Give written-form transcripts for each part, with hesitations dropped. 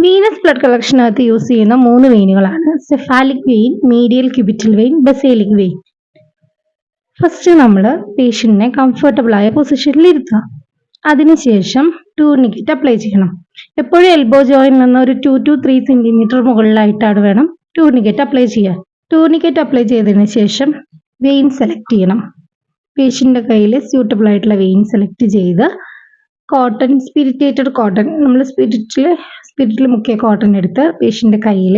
Venus blood കളക്ഷനകത്ത് use ചെയ്യുന്ന 3 വെയിനുകളാണ് cephalic vein, medial cubital vein, basilic vein. First നമ്മൾ പേഷ്യന്റിനെ കംഫർട്ടബിൾ ആയ പൊസിഷനിൽ ഇരുത്തുക. അതിനുശേഷം ടൂർണിക്കറ്റ് അപ്ലൈ ചെയ്യണം. എപ്പോഴും എൽബോ ജോയിനിൽ നിന്ന് ഒരു 2 to 3 സെന്റിമീറ്റർ മുകളിലായിട്ടാണ് വേണം ടൂർണിക്കറ്റ് അപ്ലൈ ചെയ്യാൻ. ടൂർണിക്കറ്റ് അപ്ലൈ ചെയ്തതിന് ശേഷം വെയിൻ സെലക്ട് ചെയ്യണം. പേഷ്യന്റിന്റെ കയ്യിൽ സ്യൂട്ടബിൾ ആയിട്ടുള്ള വെയിൻ സെലക്ട് ചെയ്ത് കോട്ടൺ, സ്പിരിറ്റേറ്റഡ് കോട്ടൺ, നമ്മൾ സ്പിരിറ്റിൽ മുക്കിയ കോട്ടൺ എടുത്ത് പേഷ്യന്റെ കയ്യിൽ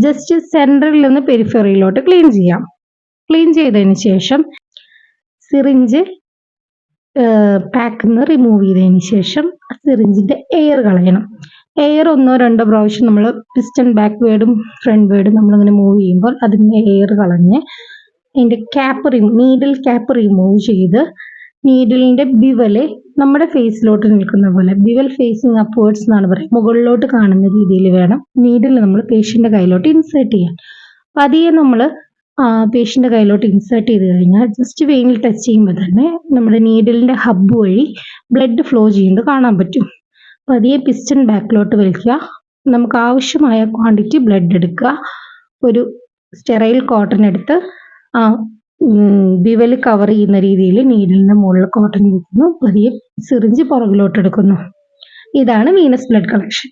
ജസ്റ്റ് സെൻട്രലിൽ നിന്ന് പെരിഫറിയിലോട്ട് ക്ലീൻ ചെയ്യാം. ക്ലീൻ ചെയ്തതിന് ശേഷം സിറിഞ്ച് പാക്കിൽ നിന്ന് റിമൂവ് ചെയ്തതിന് ശേഷം സിറിഞ്ചിന്റെ എയർ കളയണം. എയർ 1-2 പ്രാവശ്യം നമ്മൾ പിസ്റ്റൺ ബാക്ക്വേർഡും ഫ്രണ്ട് വേർഡും നമ്മളിങ്ങനെ മൂവ് ചെയ്യുമ്പോൾ അതിൻ്റെ എയർ കളഞ്ഞ് അതിൻ്റെ നീഡിൽ ക്യാപ്പ് റിമൂവ് ചെയ്ത് നീഡിലിന്റെ ബിവല് നമ്മുടെ ഫേസിലോട്ട് നിൽക്കുന്ന പോലെ, ബിവൽ ഫേസിങ് അപ്വേർഡ്സ് എന്നാണ് പറയുക, മുകളിലോട്ട് കാണുന്ന രീതിയിൽ വേണം നീഡിൽ നമ്മൾ പേഷ്യന്റെ കയ്യിലോട്ട് ഇൻസേർട്ട് ചെയ്യാൻ. പതിയെ നമ്മൾ പേഷ്യന്റെ കയ്യിലോട്ട് ഇൻസേർട്ട് ചെയ്ത് കഴിഞ്ഞാൽ ജസ്റ്റ് വെയിനിൽ ടച്ച് ചെയ്യുമ്പോൾ തന്നെ നമ്മുടെ നീഡിലിന്റെ ഹബ്ബ് വഴി ബ്ലഡ് ഫ്ലോ ചെയ്യുന്നത് കാണാൻ പറ്റും. പതിയെ പിസ്റ്റൺ ബാക്കിലോട്ട് വലിക്കുക. നമുക്ക് ആവശ്യമായ ക്വാണ്ടിറ്റി ബ്ലഡ് എടുക്കുക. ഒരു സ്റ്റെറൈൽ കോട്ടൺ എടുത്ത് ബിവല് കവർ ചെയ്യുന്ന രീതിയിൽ നീഡിലിന്റെ മുകളിൽ കോട്ടൺ വെക്കുന്നു. പതിയെ സിറിഞ്ച് പുറകിലോട്ട് എടുക്കുന്നു. ഇതാണ് വീനസ് ബ്ലഡ് കളക്ഷൻ.